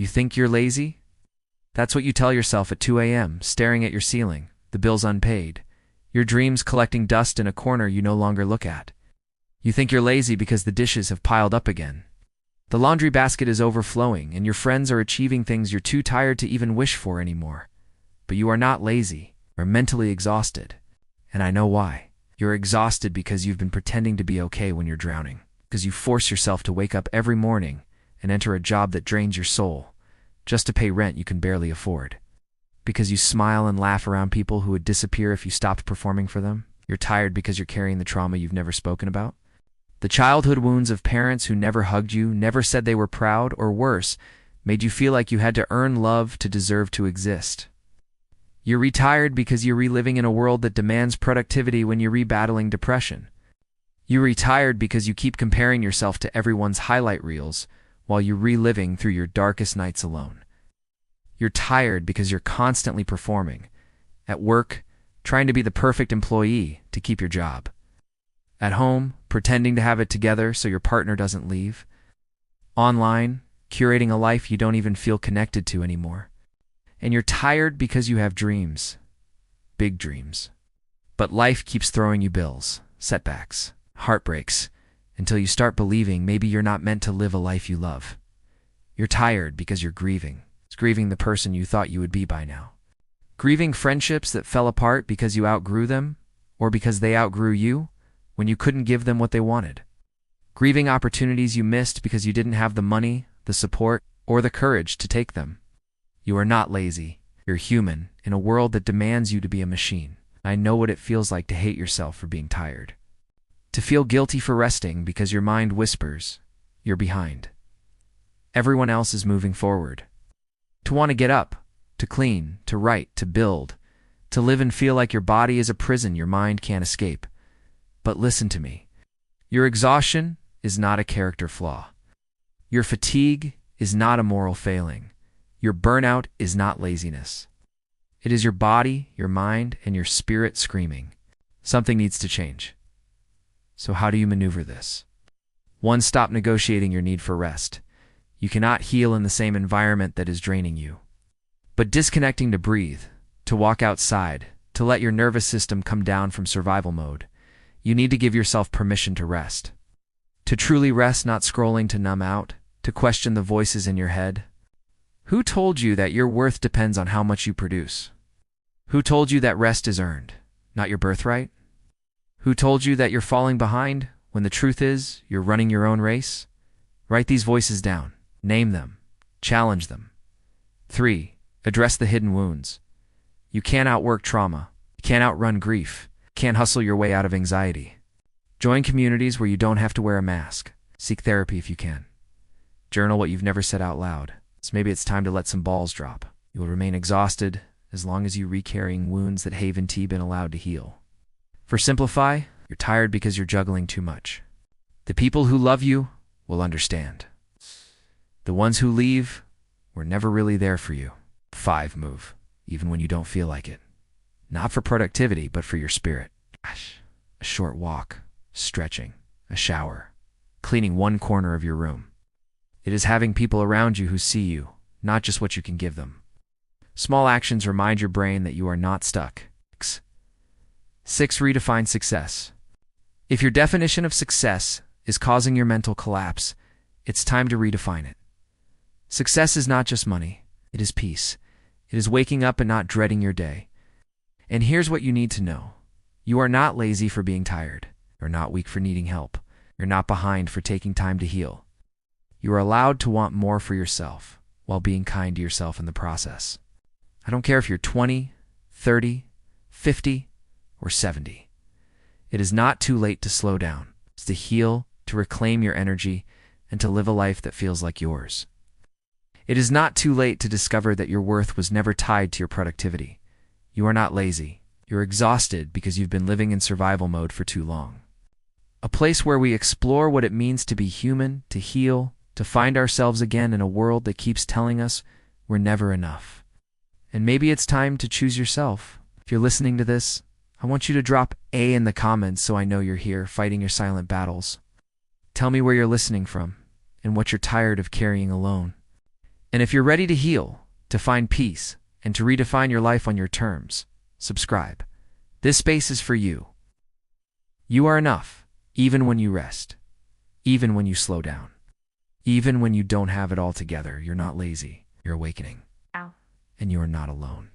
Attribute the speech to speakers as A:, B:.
A: You think you're lazy? That's what you tell yourself at 2 a.m., staring at your ceiling, the bills unpaid, your dreams collecting dust in a corner you no longer look at. You think you're lazy because the dishes have piled up again. The laundry basket is overflowing, and your friends are achieving things you're too tired to even wish for anymore. But you are not lazy. You're mentally exhausted. And I know why. You're exhausted because you've been pretending to be okay when you're drowning. Because you force yourself to wake up every morning and enter a job that drains your soul, just to pay rent you can barely afford. Because you smile and laugh around people who would disappear if you stopped performing for them. You're tired because you're carrying the trauma you've never spoken about. The childhood wounds of parents who never hugged you, never said they were proud, or worse, made you feel like you had to earn love to deserve to exist. You're retired because you're reliving in a world that demands productivity when you're rebattling depression. You're retired because you keep comparing yourself to everyone's highlight reels while you're reliving through your darkest nights alone. You're tired because you're constantly performing. At work, trying to be the perfect employee to keep your job. At home, pretending to have it together so your partner doesn't leave. Online, curating a life you don't even feel connected to anymore. And you're tired because you have dreams. Big dreams. But life keeps throwing you bills, setbacks, heartbreaks, until you start believing maybe you're not meant to live a life you love. You're tired because you're grieving. It's grieving the person you thought you would be by now. Grieving friendships that fell apart because you outgrew them, or because they outgrew you, when you couldn't give them what they wanted. Grieving opportunities you missed because you didn't have the money, the support, or the courage to take them. You are not lazy. You're human in a world that demands you to be a machine. I know what it feels like to hate yourself for being tired. To feel guilty for resting because your mind whispers, you're behind. Everyone else is moving forward. To want to get up, to clean, to write, to build, to live and feel like your body is a prison your mind can't escape. But listen to me. Your exhaustion is not a character flaw. Your fatigue is not a moral failing. Your burnout is not laziness. It is your body, your mind, and your spirit screaming. Something needs to change. So how do you maneuver this? 1. Stop negotiating your need for rest. You cannot heal in the same environment that is draining you. But disconnecting to breathe, to walk outside, to let your nervous system come down from survival mode, you need to give yourself permission to rest. To truly rest, not scrolling to numb out, to question the voices in your head. Who told you that your worth depends on how much you produce? Who told you that rest is earned, not your birthright? Who told you that you're falling behind when the truth is you're running your own race? Write these voices down. Name them. Challenge them. 3. Address the hidden wounds. You can't outwork trauma. You can't outrun grief. Can't hustle your way out of anxiety. Join communities where you don't have to wear a mask. Seek therapy if you can. Journal what you've never said out loud. So maybe it's time to let some balls drop. You will remain exhausted as long as you re-carrying wounds that haven't been allowed to heal. For simplify, you're tired because you're juggling too much. The people who love you will understand. The ones who leave were never really there for you. 5. Move, even when you don't feel like it. Not for productivity, but for your spirit. A short walk, stretching, a shower, cleaning one corner of your room. It is having people around you who see you, not just what you can give them. Small actions remind your brain that you are not stuck. 6. Redefine success. If your definition of success is causing your mental collapse, it's time to redefine it. Success is not just money. It is peace. It is waking up and not dreading your day. And here's what you need to know. You are not lazy for being tired. You're not weak for needing help. You're not behind for taking time to heal. You are allowed to want more for yourself while being kind to yourself in the process. I don't care if you're 20, 30, 50, or 70. It is not too late to slow down. It's to heal, to reclaim your energy, and to live a life that feels like yours. It is not too late to discover that your worth was never tied to your productivity. You are not lazy. You're exhausted because you've been living in survival mode for too long. A place where we explore what it means to be human, to heal, to find ourselves again in a world that keeps telling us we're never enough. And maybe it's time to choose yourself. If you're listening to this, I want you to drop A in the comments so I know you're here fighting your silent battles. Tell me where you're listening from and what you're tired of carrying alone. And if you're ready to heal, to find peace, and to redefine your life on your terms, subscribe. This space is for you. You are enough, even when you rest, even when you slow down, even when you don't have it all together. You're not lazy, you're awakening.
B: Ow.
A: And you are not alone.